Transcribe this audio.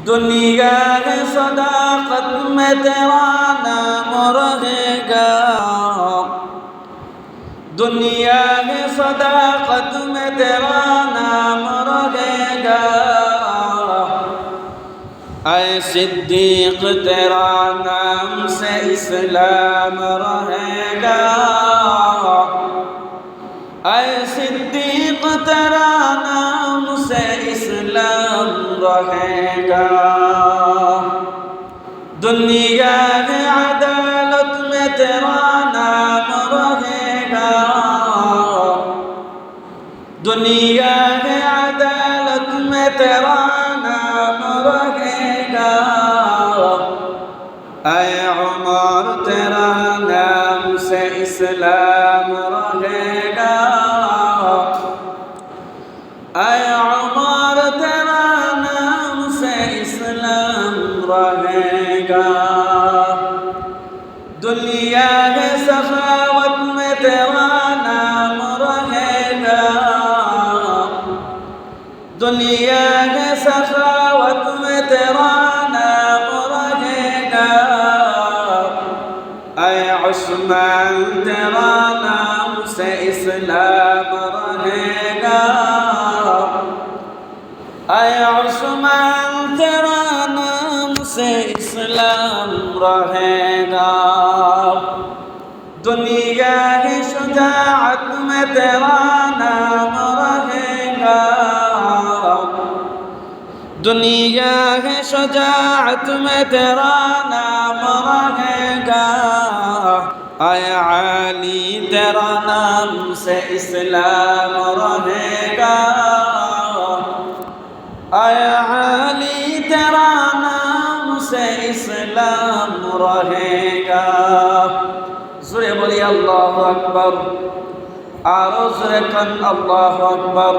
दुनिया है सदाकत में तेरा नाम रहेगा, दुनिया है सदाकत में तेरा नाम रहेगा। ऐ सिद्दीक तेरा नाम से इस्लाम रहेगा, ऐ सिद्दीक तेरा नाम से इस्लाम रहेगा। दुनिया है अदालत में तेरा नाम रहेगा, दुनिया है अदालत में तेरा नाम रहेगा। ऐ उमर तेरा नाम से इस्लाम रहेगा, ऐ उमर तेरा नाम से इस्लाम रहेगा। दुनिया है सखावत में तेरा नाम रहेगा, दुनिया है सखावत में तेरा नाम रहेगा। ऐ उस्मान तेरा नाम से इस्लाम रहेगा, ऐ उस्मान तेरा नाम से इस्लाम रहेगा। दुनिया है शुजाअत में तेरा नाम रहेगा, दुनिया है शुजाअत में तेरा नाम रहेगा। ऐ अली तेरा नाम से इस्लाम रहेगा, ऐ अली तेरा नाम से इस्लाम रहेगा। ज़ोरे बोलिए अल्लाहु अकबर, आरो ज़ोरे कन अल्लाहु अकबर।